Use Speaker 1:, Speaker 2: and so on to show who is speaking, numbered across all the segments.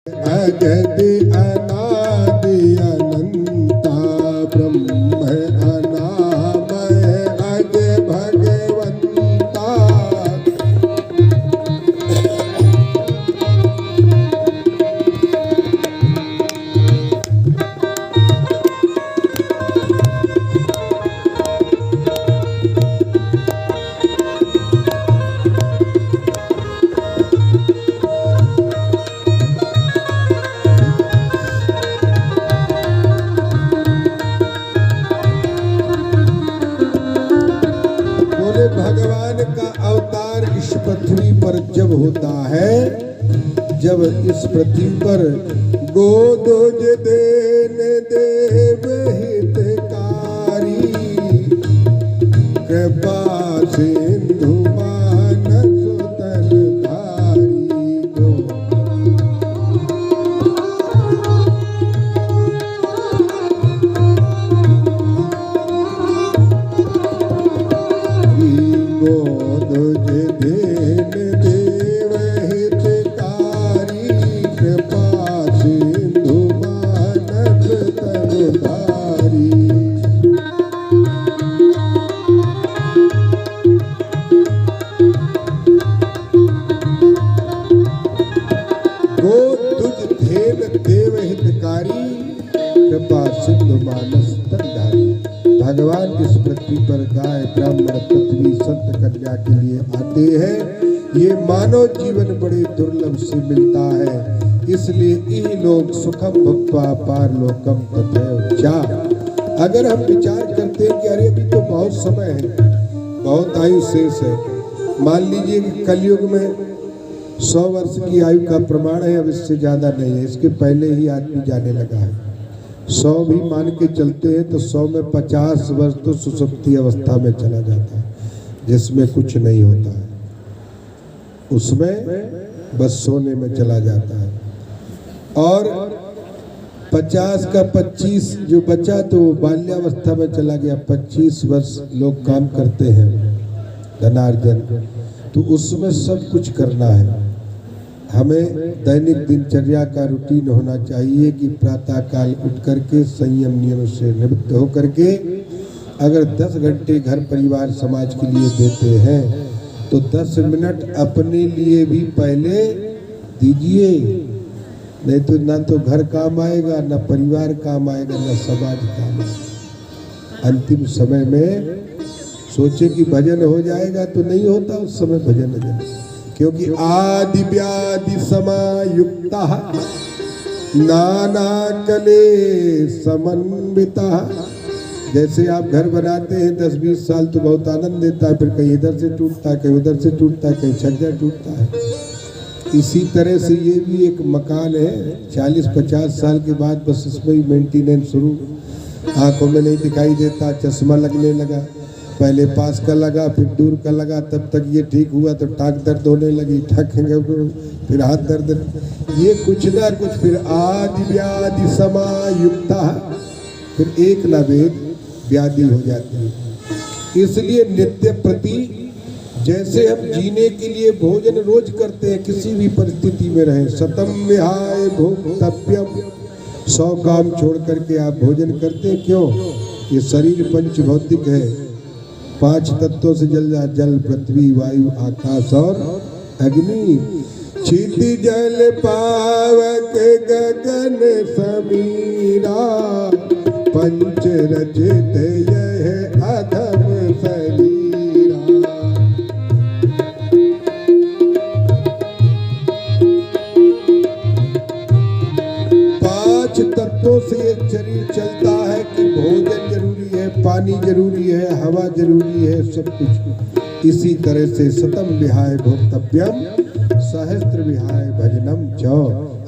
Speaker 1: अजति अनादि अनंता ब्रह्म अनामय अज भगवंता। भगवान का अवतार इस पृथ्वी पर जब होता है, जब इस पृथ्वी पर गोदोज देन देव हितकारी कृपा सिंधु मानस तन धारी को। गोदुज देन देव हितकारी कृपा सिंधु मानस तनु धारी। गोदुज देन देव हितकारी कृपा सिंधु मानस तनु धारी। भगवान इस पृथ्वी पर गाय ब्राह्मण पृथ्वी संत कन्या के लिए आते हैं। ये मानव जीवन बड़े दुर्लभ से मिलता है, इसलिए ई लोग सुखम भुक्त्वा पारलोकम तथैव चा। अगर हम विचार करते हैं कि अरे अभी तो बहुत समय है, बहुत आयु शेष है, मान लीजिए कि कलयुग में 100 वर्ष की आयु का प्रमाण है, अब इससे ज्यादा नहीं है, इसके पहले ही आदमी जाने लगा है। 100 भी मान के चलते हैं तो 100 में 50 वर्ष तो सुसुप्ति अवस्था में चला जाता है, जिसमें कुछ नहीं होता है, उसमें बस सोने में चला जाता है। और 50 का 25 जो बचा तो वो बाल्यावस्था में चला गया। 25 वर्ष लोग काम करते हैं धनार्जन, तो उसमें सब कुछ करना है। हमें दैनिक दिनचर्या का रूटीन होना चाहिए कि प्रातः काल उठ करके संयम नियम से निवृत्त होकर के अगर 10 घंटे घर परिवार समाज के लिए देते हैं तो 10 मिनट अपने लिए भी पहले दीजिए, नहीं तो ना तो घर काम आएगा, ना परिवार काम आएगा, ना समाज काम आएगा। अंतिम समय में सोचे कि भजन हो जाएगा तो नहीं होता उस समय भजन, क्योंकि आदि व्याधि समायुक्ता नाना कले समन्विता। जैसे आप घर बनाते हैं 10-20 साल तो बहुत आनंद देता है, फिर कहीं इधर से टूटता है, कहीं उधर से टूटता है, कहीं छज्जा टूटता है। इसी तरह से ये भी एक मकान है, 40-50 साल के बाद बस इसमें ही मेंटेनेंस शुरू, आंखों में नहीं दिखाई देता, चश्मा लगने लगा, पहले पास का लगा फिर दूर का लगा, तब तक ये ठीक हुआ तो टांग दर्द होने लगी, फिर हाथ दर्द, ये कुछ ना कुछ फिर आदि व्याधि समायुक्ता, फिर एक ना वेद व्याधि हो जाती है। इसलिए नित्य प्रति जैसे हम जीने के लिए भोजन रोज करते हैं, किसी भी परिस्थिति में रहे, सतम विहाय भोक्तव्यम, 100 काम छोड़ करके आप भोजन करते हैं। क्यों? ये शरीर पंच भौतिक है, 5 तत्वों से जल पृथ्वी वायु आकाश और अग्नि। क्षिति जल पावक गगन समीरा, पंच रचित यह अधम शरीरा। 5 तत्वों से एक शरीर चलता है कि भोजन जरूरी है, पानी जरूरी है, हवा जरूरी है, सब कुछ। इसी तरह से सतम विहाय भोक्तव्यम सहस्त्र विहाय भजनम च,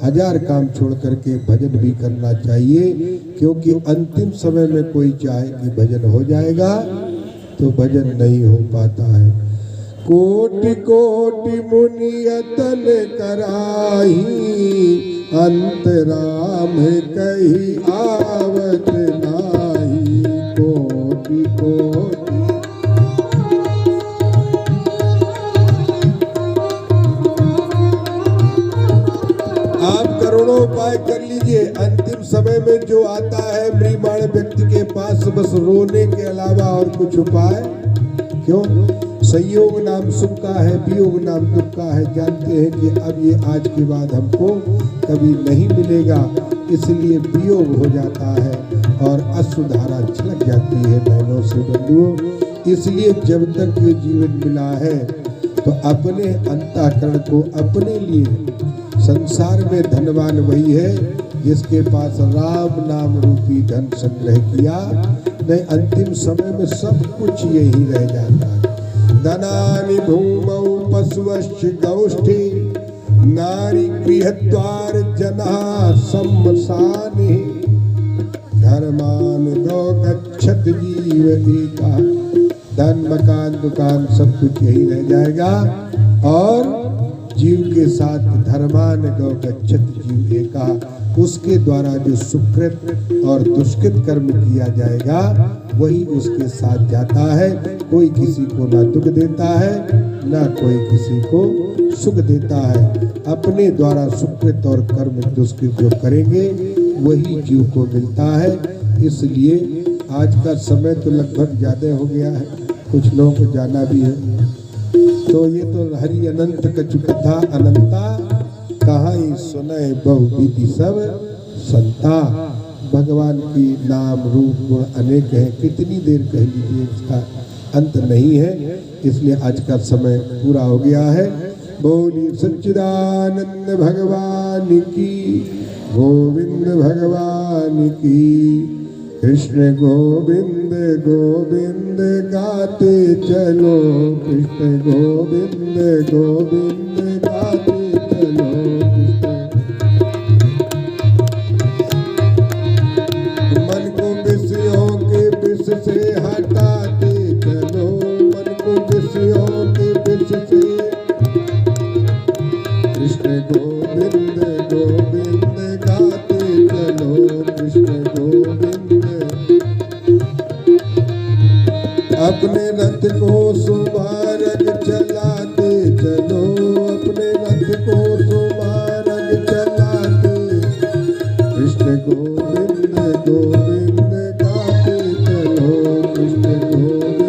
Speaker 1: 1000 काम छोड़ करके भजन भी करना चाहिए, क्योंकि अंतिम समय में कोई चाहे कि भजन हो जाएगा तो भजन नहीं हो पाता है। कोटि कोटि मुनियतन कराही, अंतराम कही आवत नाही। कोटि कोटि आप आप करोड़ों उपाय कर लीजिए, अंतिम समय में जो आता है म्रियमाण व्यक्ति के पास बस रोने के अलावा और कुछ उपाय क्यों? संयोग नाम सुख का है, वियोग नाम दुख का है। जानते हैं कि अब ये आज के बाद हमको कभी नहीं मिलेगा, इसलिए वियोग हो जाता है और अश्रुधारा छलक जाती है बहनों से बंधुओं। इसलिए जब तक ये जीवन मिला है तो अपने अंतःकरण को अपने लिए, संसार में धनवान वही है जिसके पास राम नाम रूपी धन संग्रह किया, नहीं अंतिम समय में सब कुछ यही रह जाता है। धनानि भूमौ पशुश्च गौष्ठी नारी गृहद्वार जना सम्मसानि धर्मान गो गच्छत जीव एका। धन मकान दुकान सब कुछ यही रह जाएगा और जीव के साथ धर्मान गो गच्छत जीव एका, उसके द्वारा जो सुकृत और दुष्कृत कर्म किया जाएगा वही उसके साथ जाता है। कोई किसी को ना दुख देता है ना कोई किसी को सुख देता है। अपने द्वारा सुकृत और कर्म दुष्कृत जो करेंगे वही जीव को मिलता है। इसलिए आज का समय तो लगभग ज्यादा हो गया है, कुछ लोगों को जाना भी है। तो ये तो हरि अनंत कछु कथा अनंता, कहाँ ही सुने बहुविधि सब संता। भगवान की नाम रूप गुण अनेक हैं, कितनी देर कह लीजिए, इसका अंत नहीं है। इसलिए आज का समय पूरा हो गया है। बोलिए सच्चिदानंद भगवान की, गोविंद भगवान की। कृष्ण गोविंद गोविंद गाते चलो, कृष्ण गोविंद गोविंद गाते चलो। मन को विषयों के विष से हटाते चलो, मन को विषयों के विष से। कृष्ण गोविंद गोविंद गाते चलो, कृष्ण गोविंद। अपने रथ को सुमार्ग चलाते चलो, अपने रथ को सुमार्ग चलाते। कृष्ण गोविंद गोविंद गाते चलो, कृष्ण गोविंद।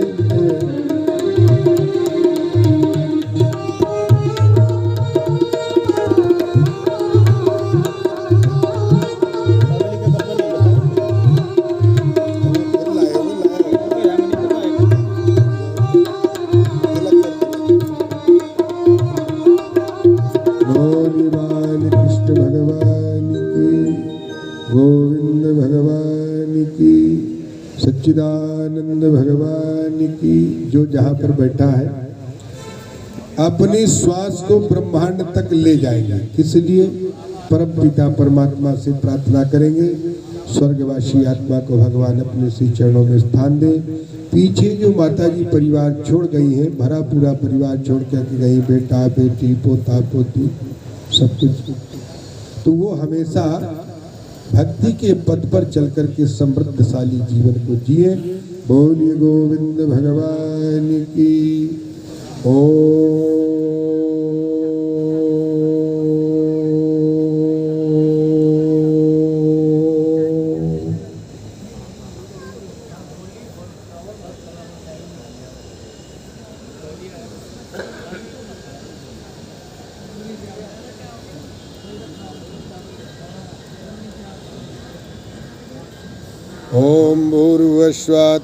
Speaker 1: कृष्ण भगवान की, गोविंद भगवान की, सच्चिदानंद भगवान की। जो जहाँ पर बैठा है अपने श्वास को ब्रह्मांड तक ले जाएगा, इसलिए परम पिता परमात्मा से प्रार्थना करेंगे स्वर्गवासी आत्मा को भगवान अपने श्री चरणों में स्थान दे। पीछे जो माताजी परिवार छोड़ गई हैं, भरा पूरा परिवार छोड़ कर गई, बेटा बेटी पोता पोती सब कुछ, तो वो हमेशा भक्ति के पथ पर चलकर के समृद्धशाली जीवन को जिए। बोलिए गोविंद भगवान की। ओम भूर्भुवस्सुः